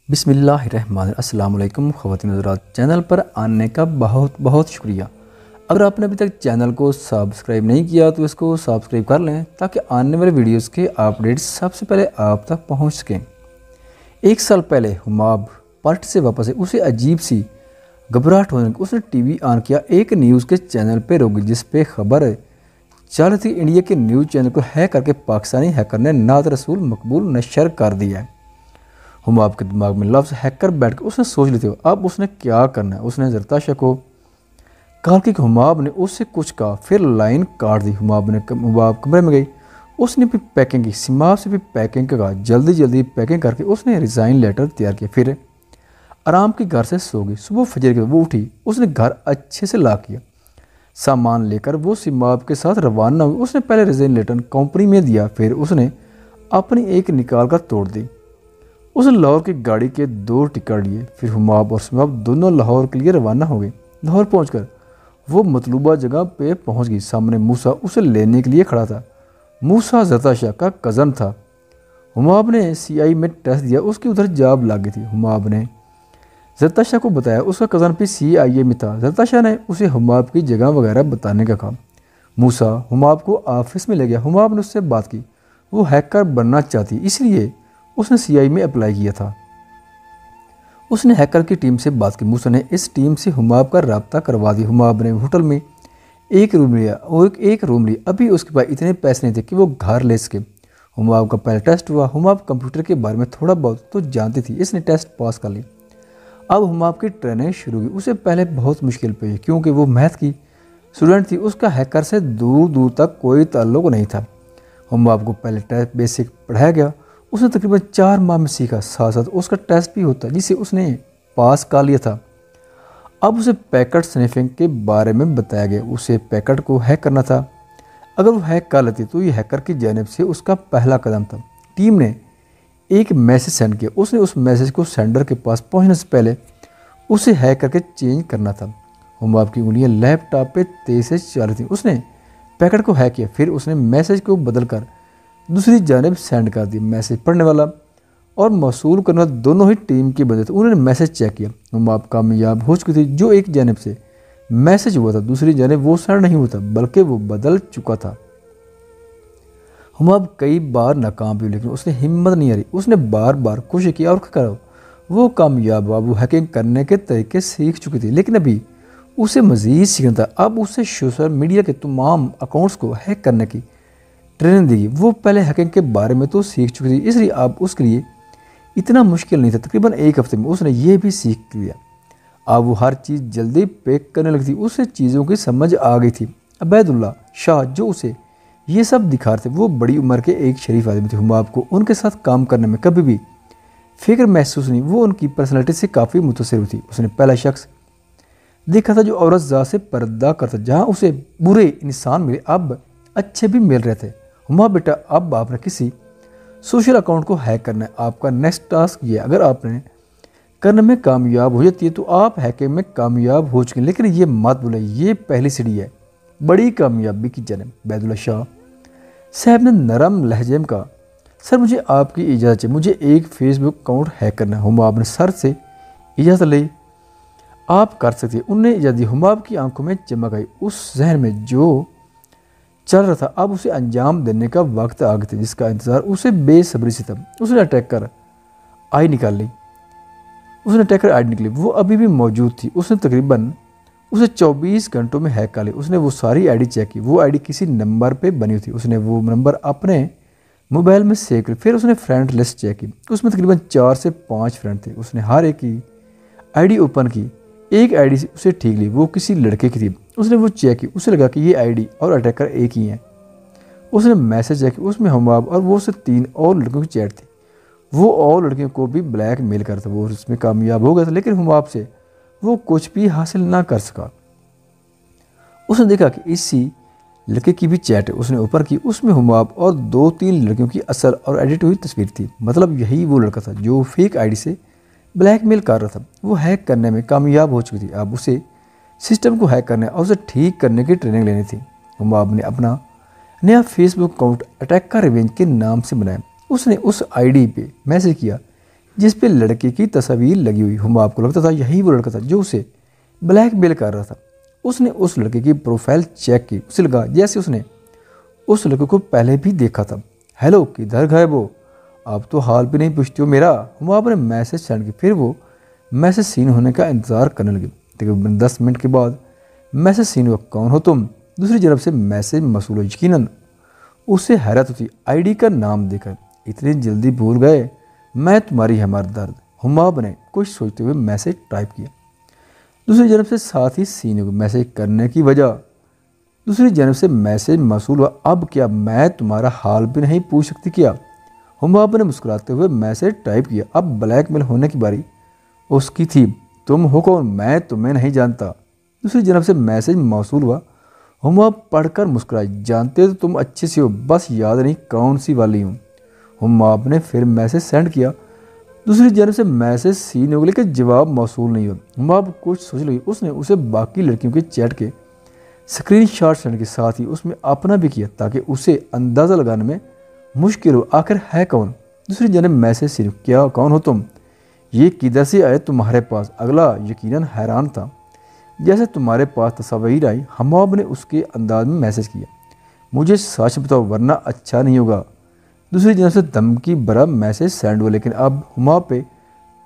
بسم اللہ الرحمن الرحیم۔ السلام علیکم خواتین حضرات، چینل پر آنے کا بہت بہت شکریہ۔ اگر آپ نے ابھی تک چینل کو سبسکرائب نہیں کیا تو اس کو سبسکرائب کر لیں تاکہ آنے والے ویڈیوز کے اپڈیٹس سب سے پہلے آپ تک پہنچ سکیں۔ ایک سال پہلے حماب پارٹی سے واپس ہے، اسے عجیب سی گھبراہٹ ہونے لگی۔ اس نے ٹی وی آن کیا، ایک نیوز کے چینل پہ روکی جس پہ خبر چل رہی تھی انڈیا کے نیوز چینل کو ہیک کر کے پاکستانی ہیکر نے نعت رسول مقبول نشر کر دیا ہے۔ حماب کے دماغ میں لفظ ہیکر بیٹھ کے اس نے سوچ لیتے ہو اب اس نے کیا کرنا ہے۔ اس نے زرتاشا کو کہا کہ حماب نے اس سے کچھ کہا، پھر لائن کاٹ دی۔ حماب کمرے میں گئی، اس نے بھی پیکنگ کی، سماب سے بھی پیکنگ کا کہا، جلدی پیکنگ کر کے اس نے ریزائن لیٹر تیار کیا، پھر آرام کے گھر سے سو گئی۔ صبح فجر کے وہ اٹھی، اس نے گھر اچھے سے لاک کیا، سامان لے کر وہ سماب کے ساتھ روانہ ہوئی۔ اس نے پہلے ریزائن لیٹر کمپنی میں دیا، پھر اس نے اپنی ایک نکال کر توڑ دی۔ اس نے لاہور کی گاڑی کے 2 ٹکٹ لیے، پھر حماب اور سماب دونوں لاہور کے لیے روانہ ہو گئے۔ لاہور پہنچ کر وہ مطلوبہ جگہ پہ پہنچ گئی۔ سامنے موسیٰ اسے لینے کے لیے کھڑا تھا۔ موسیٰ زرتاشا کا کزن تھا۔ حماب نے CI میں ٹیسٹ دیا، اس کی ادھر جاب لگ گئی تھی۔ حماب نے زرتاشا کو بتایا اس کا کزن بھی CIA میں تھا۔ زرتاشا نے اسے حماب کی جگہ وغیرہ بتانے کا کہا۔ موسیٰ حماب کو آفس میں لے گیا۔ حماب نے اس سے بات کی، وہ ہیکر بننا چاہتی، اس لیے اس نے CI میں اپلائی کیا تھا۔ اس نے ہیکر کی ٹیم سے بات کی، موسیٰ نے اس ٹیم سے حماب کا رابطہ کروا دیا۔ حماب نے ہوٹل میں ایک روم لیا، ابھی اس کے پاس اتنے پیسے نہیں تھے کہ وہ گھر لے سکے۔ حماب کا پہلا ٹیسٹ ہوا۔ حماب کمپیوٹر کے بارے میں تھوڑا بہت تو جانتی تھی، اس نے ٹیسٹ پاس کر لی۔ اب حماب کی ٹریننگ شروع ہوئی۔ اسے پہلے بہت مشکل پیش کیونکہ وہ میتھ کی اسٹوڈنٹ تھی، اس کا ہیکر سے دور تک کوئی تعلق نہیں تھا۔ حماب کو پہلے ٹیسٹ بیسک پڑھایا گیا، اس نے تقریباً 4 ماہ میں سیکھا، ساتھ اس کا ٹیسٹ بھی ہوتا جسے اس نے پاس کر لیا تھا۔ اب اسے پیکٹ سنیفنگ کے بارے میں بتایا گیا، اسے پیکٹ کو ہیک کرنا تھا۔ اگر وہ ہیک کر لیتی تو یہ ہیکر کی جانب سے اس کا پہلا قدم تھا۔ ٹیم نے ایک میسج سینڈ کیا، اس نے اس میسج کو سینڈر کے پاس پہنچنے سے پہلے اسے ہیک کر کے چینج کرنا تھا۔ حماب کی انگلیاں لیپ ٹاپ پہ تیز سے چل رہی تھیں۔ اس نے پیکٹ کو ہیک کیا، پھر اس نے میسج کو بدل کر دوسری جانب سینڈ کر دی۔ میسج پڑھنے والا اور موصول کرنے والا دونوں ہی ٹیم کے بندے تھے۔ انہوں نے میسج چیک کیا، حماب کامیاب ہو چکی تھی۔ جو ایک جانب سے میسج ہوا تھا دوسری جانب وہ سینڈ نہیں ہوا تھا بلکہ وہ بدل چکا تھا۔ حماب کئی بار ناکام بھی، لیکن اس نے ہمت نہیں ہاری، اس نے بار کوشش کی اور وہ کامیاب ہوا۔ وہ ہیکنگ کرنے کے طریقے سیکھ چکی تھی، لیکن ابھی اسے مزید سیکھنا تھا۔ اب اسے سوشل میڈیا کے تمام اکاؤنٹس کو ہیک کرنے کی ٹریننگ دی گئی۔ وہ پہلے ہیکنگ کے بارے میں تو سیکھ چکی تھی، اس لیے اب اس کے لیے اتنا مشکل نہیں تھا۔ تقریباً 1 ہفتے میں اس نے یہ بھی سیکھ لیا۔ اب وہ ہر چیز جلدی پیک کرنے لگی تھی، اسے چیزوں کی سمجھ آ گئی تھی۔ عبید اللہ شاہ جو اسے یہ سب دکھا رہے تھے وہ بڑی عمر کے ایک شریف آدمی تھے۔ حماب کو ان کے ساتھ کام کرنے میں کبھی بھی فکر محسوس نہیں، وہ ان کی پرسنالٹی سے کافی متاثر ہوئی تھی۔ اس نے پہلا شخص دیکھا تھا جو عورت ذات سے پردہ کرتا، جہاں اسے برے انسان ملے اب اچھے بھی مل رہے تھے۔ حماب بیٹا اب آپ نے کسی سوشل اکاؤنٹ کو ہیک کرنا ہے، آپ کا نیکسٹ ٹاسک یہ ہے۔ اگر آپ نے کرنے میں کامیاب ہو جاتی ہے تو آپ ہیکنگ میں کامیاب ہو چکے ہیں، لیکن یہ مت بھولیں یہ پہلی سیڑھی ہے بڑی کامیابی کی جانب۔ عبید اللہ شاہ صاحب نے نرم لہجے میں کہا، سر مجھے آپ کی اجازت چاہیے، مجھے ایک فیس بک اکاؤنٹ ہیک کرنا ہے۔ حماب نے سر سے اجازت لی، آپ کر سکتے ہیں۔ انہوں نے اجازت دی۔ حماب کی آنکھوں میں چمک آئی، اس ذہن میں جو چل رہا تھا اب اسے انجام دینے کا وقت آ گیا تھا جس کا انتظار اسے بے صبری سے تھا۔ اس نے اٹیکر آئی نکالی، وہ ابھی بھی موجود تھی۔ اس نے تقریباً اسے 24 گھنٹوں میں ہیک کر لی۔ اس نے وہ ساری ID چیک کی، وہ ID کسی نمبر پہ بنی ہوئی تھی۔ اس نے وہ نمبر اپنے موبائل میں سیو کر، پھر اس نے فرینڈ لسٹ چیک کی، اس میں تقریباً 4 سے 5 فرینڈ تھے۔ اس نے ہر ایک کی ID اوپن کی، ایک ID اسے ٹھیک لی، وہ کسی لڑکے کی تھی۔ اس نے وہ چیک کی، اسے لگا کہ یہ ID اور اٹیکر ایک ہی ہیں۔ اس نے میسج چیک کی، اس میں حماب اور وہ سے 3 اور لڑکیوں کی چیٹ تھی۔ وہ اور لڑکیوں کو بھی بلیک میل کرتا تھا، وہ اس میں کامیاب ہو گیا تھا، لیکن حماب سے وہ کچھ بھی حاصل نہ کر سکا۔ اس نے دیکھا کہ اسی لڑکے کی بھی چیٹ ہے، اس نے اوپن کی، اس میں حماب اور 2-3 لڑکیوں کی اصل اور ایڈٹ ہوئی تصویر تھی۔ مطلب یہی وہ لڑکا تھا جو فیک ID سے بلیک میل کر رہا تھا۔ وہ ہیک کرنے میں کامیاب ہو چکی تھی، اب اسے سسٹم کو ہیک کرنے اور اسے ٹھیک کرنے کی ٹریننگ لینی تھی۔ حماب نے اپنا نیا فیس بک اکاؤنٹ اٹیکر ریونج کے نام سے بنایا۔ اس نے اس ID پہ میسج کیا جس پہ لڑکے کی تصاویر لگی ہوئی۔ ہماب کو لگتا تھا یہی وہ لڑکا تھا جو اسے بلیک میل کر رہا تھا۔ اس نے اس لڑکے کی پروفائل چیک کی، اسے لگا جیسے اس نے اس لڑکے کو پہلے بھی دیکھا تھا۔ ہیلو، کدھر گئے وہ؟ آپ تو حال بھی نہیں پوچھتے ہو میرا۔ ہماب نے میسج سینڈ کی، پھر وہ میسج سین ہونے کا انتظار کرنے لگے۔ تقریباً 10 منٹ کے بعد میسج سین ہوا، کون ہو تم؟ دوسری جانب سے میسج موصول ہو۔ یقیناً اسے حیرت ہوتی، آئی ڈی کا نام دیکھا، اتنی جلدی بھول گئے؟ میں تمہاری ہمدرد۔ ہماب نے کچھ سوچتے ہوئے میسج ٹائپ کیا۔ دوسری جانب سے ساتھ ہی سین ہو، میسج کرنے کی وجہ۔ دوسری جانب سے میسج موصول ہوا، اب کیا میں تمہارا حال بھی نہیں پوچھ سکتی کیا؟ ہماب نے مسکراتے ہوئے میسج ٹائپ کیا۔ اب بلیک میل ہونے کی باری اس کی تھی۔ تم ہو کون؟ میں تمہیں نہیں جانتا۔ دوسری جانب سے میسج موصول ہوا۔ ہماب پڑھ کر مسکرائے، جانتے تو تم اچھے سے ہو، بس یاد نہیں کون سی والی ہوں۔ ہماب نے پھر میسج سینڈ کیا۔ دوسری جانب سے میسج سین ہو گیا لیکن جواب موصول نہیں ہوا۔ ہماب کچھ سوچ لگی، اس نے اسے باقی لڑکیوں کے چیٹ کے اسکرین شاٹ سینڈ کے ساتھ ہی اس میں اپنا بھی کیا تاکہ اسے اندازہ لگانے میں مشکل ہو آخر ہے کون۔ دوسری جانب میسج سین، کیا کون ہو تم؟ یہ کدھر سے آئے تمہارے پاس؟ اگلا یقیناً حیران تھا، جیسے تمہارے پاس تصاویر آئی۔ ہماب نے اس کے انداز میں میسج کیا، مجھے سچ بتاؤ ورنہ اچھا نہیں ہوگا۔ دوسری جانب سے دھمکی بھرا میسج سینڈ ہوا لیکن اب ہماب پہ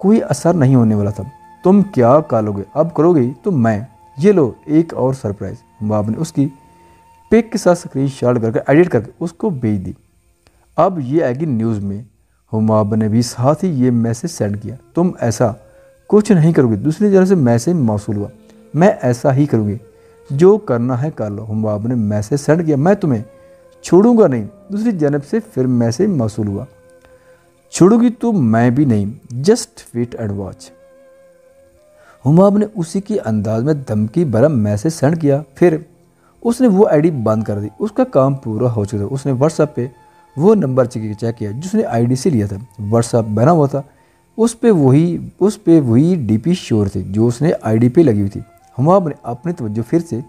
کوئی اثر نہیں ہونے والا تھا۔ تم کیا کالو گے؟ اب کرو گے تو میں، یہ لو ایک اور سرپرائز۔ ہماب نے اس کی پک کے ساتھ اسکرین شاٹ کر کے ایڈٹ کر کے اس کو بھیج دی۔ اب یہ آئے گی نیوز میں۔ ہماب نے بھی ساتھ ہی یہ میسج سینڈ کیا، تم ایسا کچھ نہیں کرو گے۔ دوسری جانب سے میسج موصول ہوا، میں ایسا ہی کروں گی، جو کرنا ہے کر لو۔ ہماب نے میسج سینڈ کیا، میں تمہیں چھوڑوں گا نہیں۔ دوسری جانب سے پھر میسج موصول ہوا، چھوڑوں گی تو میں بھی نہیں، جسٹ ویٹ اینڈ واچ۔ ہماب نے اسی کے انداز میں دھمکی بھرا میسج سینڈ کیا، پھر اس نے وہ آئی ڈی بند کر دی۔ اس کا کام پورا ہو چکا تھا۔ اس نے واٹس ایپ پہ وہ نمبر چیک کیا جس نے آئی ڈی سے لیا تھا۔ واٹس ایپ بنا ہوا تھا، اس پہ وہی ڈی پی شور تھی جو اس نے آئی ڈی پہ لگی ہوئی تھی۔ ہماب نے اپنی توجہ پھر سے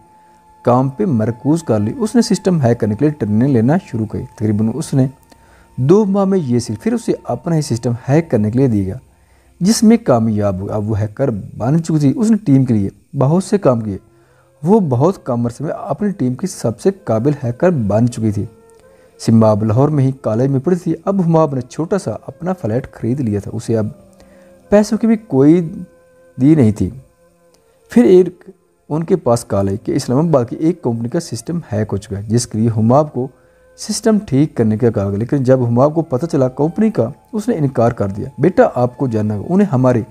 کام پہ مرکوز کر لی۔ اس نے سسٹم ہیک کرنے کے لیے ٹریننگ لینا شروع کی۔ تقریباً اس نے 2 ماہ میں یہ سیکھ، پھر اسے اپنا ہی سسٹم ہیک کرنے کے لیے دیا گیا جس میں کامیاب ہو۔ اب وہ ہیکر بن چکی تھی۔ اس نے ٹیم کے لیے بہت سے کام کیے، وہ بہت کم عرصے میں اپنی ٹیم کی سب سے قابل ہیکر بن چکی تھی۔ سمباب لاہور میں ہی کالج میں پڑھی تھی۔ اب ہماب نے چھوٹا سا اپنا فلیٹ خرید لیا تھا، اسے اب پیسوں کی بھی کوئی دی نہیں تھی۔ پھر ان کے پاس کال آئی کہ اسلام آباد کی ایک کمپنی کا سسٹم ہیک ہو چکا ہے جس کے لیے ہماب کو سسٹم ٹھیک کرنے کا کہا گیا، لیکن جب ہماب کو پتہ چلا کمپنی کا، اس نے انکار کر دیا۔ بیٹا آپ کو جاننا ہوگا، انہیں ہماری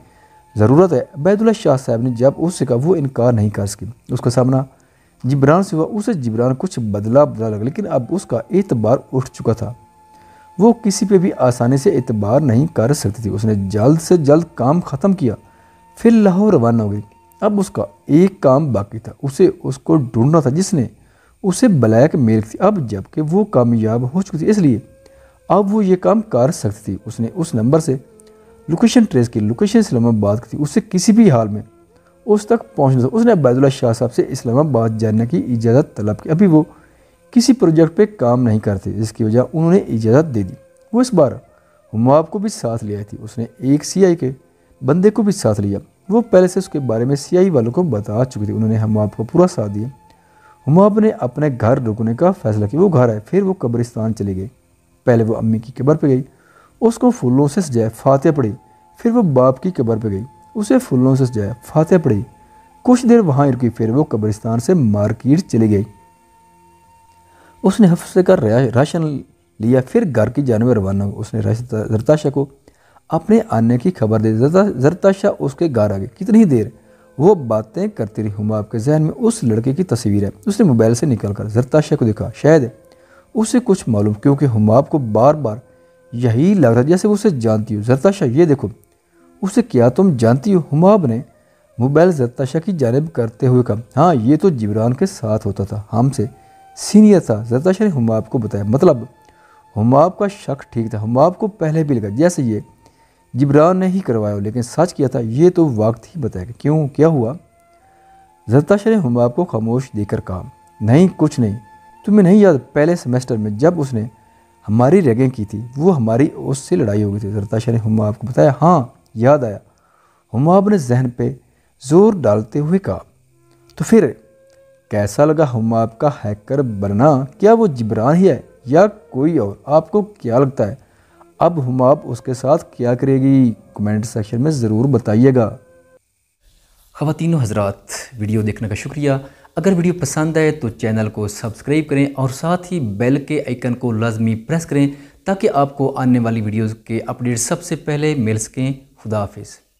ضرورت ہے۔ عبید اللہ شاہ صاحب نے جب اس سے کہا، وہ انکار نہیں کر سکی۔ اس کا سامنا جبران سے ہوا، اسے جبران کچھ بدلا لگا لیکن اب اس کا اعتبار اٹھ چکا تھا۔ وہ کسی پہ بھی آسانی سے اعتبار نہیں کر سکتی تھی۔ اس نے جلد سے جلد کام ختم کیا، پھر لاہور روانہ ہو گئی۔ اب اس کا ایک کام باقی تھا، اسے اس کو ڈھونڈنا تھا جس نے اسے بلیک میل کی تھی۔ اب جب کہ وہ کامیاب ہو چکی تھی اس لیے اب وہ یہ کام کر سکتی تھی۔ اس نے اس نمبر سے لوکیشن ٹریس کی، لوکیشن اسلام آباد کی تھی، اسے کسی بھی حال میں اس تک پہنچنا تھا۔ اس نے عبید اللہ شاہ صاحب سے اسلام آباد جانے کی اجازت طلب کی۔ ابھی وہ کسی پروجیکٹ پہ کام نہیں کرتے جس کی وجہ انہوں نے اجازت دے دی۔ وہ اس بار ہماب کو بھی ساتھ لے آئی تھی۔ اس نے ایک CI کے بندے کو بھی ساتھ لیا، وہ پہلے سے اس کے بارے میں CI والوں کو بتا چکی تھی۔ انہوں نے ہماب کو پورا ساتھ دیا۔ ہماب نے اپنے گھر رکنے کا فیصلہ کیا۔ وہ گھر آئے، پھر وہ قبرستان چلی گئی۔ پہلے وہ امی کی قبر پہ گئی، اس کو پھولوں سے سجایا، فاتحہ پڑھی۔ پھر وہ باپ کی قبر پہ گئی، اسے پھولوں سے سجایا، فاتحہ پڑھی۔ کچھ دیر وہاں رکی، پھر وہ قبرستان سے مارکیٹ چلی گئی۔ اس نے ہفتے کا راشن لیا، پھر گھر کی جانب روانہ ہو۔ اس نے زرتاشا کو اپنے آنے کی خبر دے۔ زرتاشا اس کے گھر آ گئی۔ کتنی دیر وہ باتیں کرتی رہی۔ ہماب کے ذہن میں اس لڑکے کی تصویر ہے۔ اس نے موبائل سے نکال کر زرتاشا کو دیکھا، شاید اسے کچھ معلوم، کیونکہ ہماب کو بار بار یہی لگ رہا جیسے وہ اسے جانتی ہو۔ زرتاشا یہ دیکھو، اسے کیا تم جانتی ہو؟ ہماب نے موبائل زرتاشا کی جانب کرتے ہوئے کہا، ہاں یہ تو جبران کے ساتھ ہوتا تھا، ہم سے سینئر تھا۔ زرتاشا نے ہماب کو بتایا۔ مطلب ہماب کا شک ٹھیک تھا۔ ہماب کو پہلے بھی لگا جیسے یہ جبران نے ہی کروایا ہو، لیکن سچ کیا تھا یہ تو وقت ہی بتائے گا۔ کیوں، کیا ہوا؟ زرتاشا نے ہماب کو خاموش دے کر کہا، نہیں کچھ نہیں، تمہیں نہیں یاد پہلے سیمسٹر میں جب اس نے ہماری ریگنگ کی تھی، وہ ہماری اس سے لڑائی ہو گئی تھی۔ زرتاشا نے حماب کو بتایا۔ ہاں یاد آیا، حماب نے ذہن پہ زور ڈالتے ہوئے کہا۔ تو پھر کیسا لگا حماب کا ہیکر بننا؟ کیا وہ جبران ہی ہے یا کوئی اور؟ آپ کو کیا لگتا ہے اب حماب اس کے ساتھ کیا کرے گی؟ کمنٹ سیکشن میں ضرور بتائیے گا۔ خواتین و حضرات، ویڈیو دیکھنے کا شکریہ۔ اگر ویڈیو پسند آئے تو چینل کو سبسکرائب کریں اور ساتھ ہی بیل کے آئیکن کو لازمی پریس کریں تاکہ آپ کو آنے والی ویڈیوز کے اپڈیٹ سب سے پہلے مل سکیں۔ خدا حافظ۔